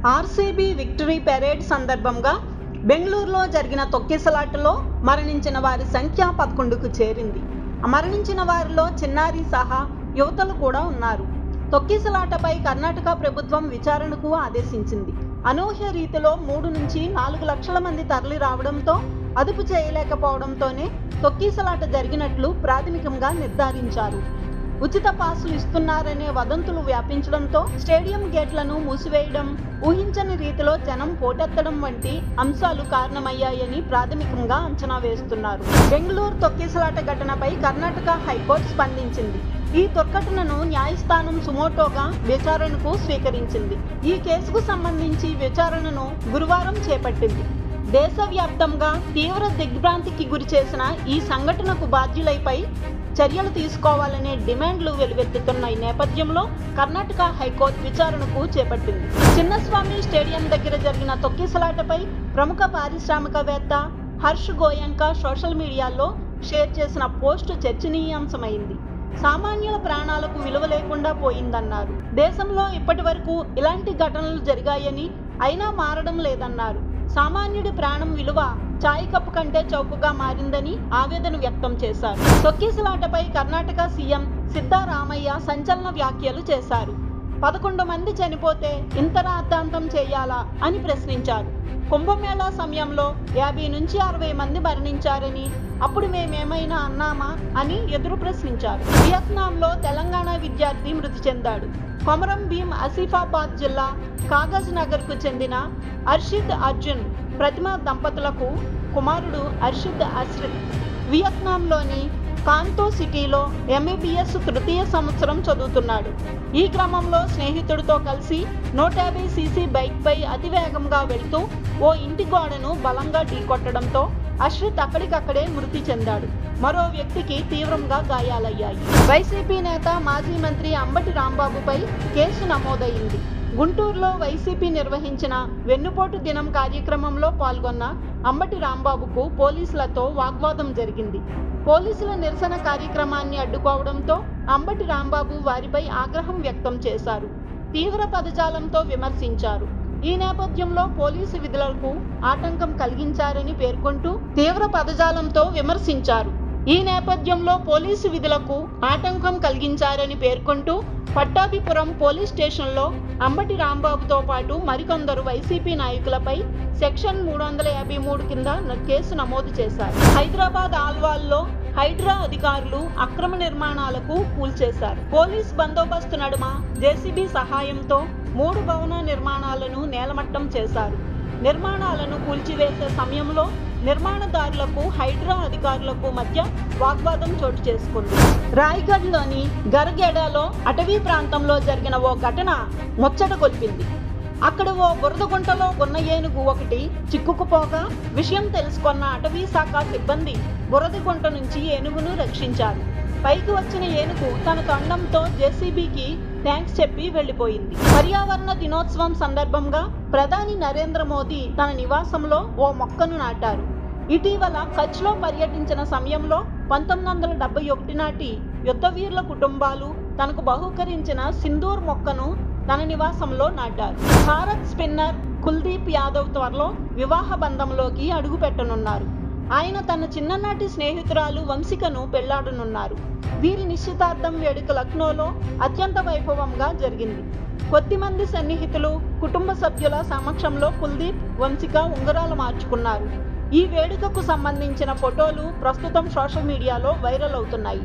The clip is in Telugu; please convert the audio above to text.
ఆర్సీబీ విక్టరీ పెరేడ్ సందర్భంగా బెంగళూరులో జరిగిన తొక్కిసలాటలో మరణించిన వారి సంఖ్య 11కు చేరింది. మరణించిన వారిలో చిన్నారి సహా యువతలు కూడా ఉన్నారు. తొక్కిసలాటపై కర్ణాటక ప్రభుత్వం విచారణకు ఆదేశించింది. అనూహ్య రీతిలో 3 నుంచి 4 లక్షల మంది తరలి రావడంతో అదుపు చేయలేకపోవడంతోనే తొక్కిసలాట జరిగినట్లు ప్రాథమికంగా నిర్ధారించారు. ఉచిత పాసులు ఇస్తున్నారనే వదంతులు వ్యాపించడంతో స్టేడియం గేట్లను మూసివేయడం, ఊహించని రీతిలో జనం పోటెత్తడం వంటి అంశాలు కారణమయ్యాయని ప్రాథమికంగా అంచనా వేస్తున్నారు. బెంగళూరు తొక్కిసలాట ఘటనపై కర్ణాటక హైకోర్టు స్పందించింది. ఈ దుర్ఘటనను న్యాయస్థానం సుమోటోగా విచారణకు స్వీకరించింది. ఈ కేసుకు సంబంధించి విచారణను గురువారం చేపట్టింది. దేశవ్యాప్తంగా తీవ్ర దిగ్భ్రాంతికి గురి చేసిన ఈ సంఘటనకు బాధ్యులపై చర్యలు తీసుకోవాలనే డిమాండ్లు వెలువెత్తుతున్న ఈ నేపథ్యంలో కర్ణాటక హైకోర్టు విచారణకు చేపట్టింది. చిన్నస్వామి స్టేడియం దగ్గర జరిగిన తొక్కిసలాటపై ప్రముఖ పారిశ్రామికవేత్త హర్ష్ గోయంకా సోషల్ మీడియాలో షేర్ చేసిన పోస్టు చర్చనీయాంశమైంది. సామాన్యుల ప్రాణాలకు విలువ లేకుండా పోయిందన్నారు. దేశంలో ఇప్పటి వరకు ఇలాంటి ఘటనలు జరిగాయని, అయినా మారడం లేదన్నారు. సామాన్యుడి ప్రాణం విలువ చాయ్ కప్పు కంటే చౌకగా మారిందని ఆవేదన వ్యక్తం చేశారు. తొక్కిసలాటపై కర్ణాటక సీఎం సిద్ధరామయ్య సంచలన వ్యాఖ్యలు చేశారు. 11 మంది చనిపోతే ఇంత రాద్ధాంతం చేయాలా అని ప్రశ్నించారు. కుంభమేళా సమయంలో 50 నుంచి 60 మంది మరణించారని, అప్పుడు మేమేమైనా అన్నామా అని ఎదురు ప్రశ్నించారు. వియత్నాంలో తెలంగాణ విద్యార్థి మృతి చెందాడు. కొమరం భీం ఆసిఫాబాద్ జిల్లా కాగజ్ నగర్కు చెందిన అర్షిద్ అర్జున్ ప్రతిమ దంపతులకు కుమారుడు అర్షిద్ అస్రిత్ వియత్నాంలోని కాంతో సిటీలో MBBS తృతీయ సంవత్సరం చదువుతున్నాడు. ఈ క్రమంలో స్నేహితుడితో కలిసి 150cc బైక్పై అతివేగంగా వెళ్తూ ఓ ఇంటి గోడను బలంగా ఢీకొట్టడంతో అశ్రిత్ అక్కడికక్కడే మృతి చెందాడు. మరో వ్యక్తికి తీవ్రంగా గాయాలయ్యాయి. వైసీపీ నేత మాజీ మంత్రి అంబటి రాంబాబుపై కేసు నమోదైంది. గుంటూరులో వైసీపీ నిర్వహించిన వెన్నుపోటు దినం కార్యక్రమంలో పాల్గొన్న అంబటి రాంబాబుకు పోలీసులతో వాగ్వాదం జరిగింది. పోలీసుల నిరసన కార్యక్రమాన్ని అడ్డుకోవడంతో అంబటి రాంబాబు వారిపై ఆగ్రహం వ్యక్తం చేశారు. తీవ్ర పదజాలంతో విమర్శించారు. ఈ నేపథ్యంలో పోలీసు విధులకు ఆటంకం కలిగించారని పేర్కొంటూ పట్టాభిపురం పోలీస్ స్టేషన్లో అంబటి రాంబాబుతో పాటు మరికొందరు వైసీపీ నాయకులపై సెక్షన్ 353 కింద కేసు నమోదు చేశారు. హైదరాబాద్ ఆల్వాల్లో హైడ్రా అధికారులు అక్రమ నిర్మాణాలకు కూల్చేశారు. పోలీస్ బందోబస్తు నడుమ జేసీబీ సహాయంతో 3 భవన నిర్మాణాలను నేలమట్టం చేశారు. నిర్మాణాలను కూల్చివేసే సమయంలో నిర్మాణదారులకు హైడ్రా అధికారులకు మధ్య వాగ్వాదం చోటు చేసుకుంది. రాయ్గఢ్లోని గర్గెడాలో అటవీ ప్రాంతంలో జరిగిన ఓ ఘటన ముచ్చట గొల్పింది. అక్కడ ఓ బురద గుంటలో ఉన్న ఏనుగు ఒకటి చిక్కుకుపోగా విషయం తెలుసుకున్న అటవీ శాఖ సిబ్బంది బురద గుంట నుంచి ఏనుగును రక్షించారు. పైకి వచ్చిన ఏనుగు తన తొండంతో జేసీబీకి థ్యాంక్స్ చెప్పి వెళ్లిపోయింది. పర్యావరణ దినోత్సవం సందర్భంగా ప్రధాని నరేంద్ర మోదీ తన నివాసంలో ఓ మొక్కను నాటారు. ఇటీవల కచ్లో పర్యటించిన సమయంలో 1971 నాటి యుద్ధవీరుల కుటుంబాలు తనకు బహూకరించిన సింధూర్ మొక్కను తన నివాసంలో నాటారు. భారత్ స్పిన్నర్ కుల్దీప్ యాదవ్ త్వరలో వివాహ బంధంలోకి అడుగుపెట్టనున్నారు. ఆయన తన చిన్ననాటి స్నేహితురాలు వంశికను పెళ్లాడనున్నారు. వీరి నిశ్చితార్థం వేడుక లక్నోలో అత్యంత వైభవంగా జరిగింది. కొద్దిమంది సన్నిహితులు, కుటుంబ సభ్యుల సమక్షంలో కుల్దీప్, వంశిక ఉంగరాలు మార్చుకున్నారు. ఈ వేడుకకు సంబంధించిన ఫోటోలు ప్రస్తుతం సోషల్ మీడియాలో వైరల్ అవుతున్నాయి.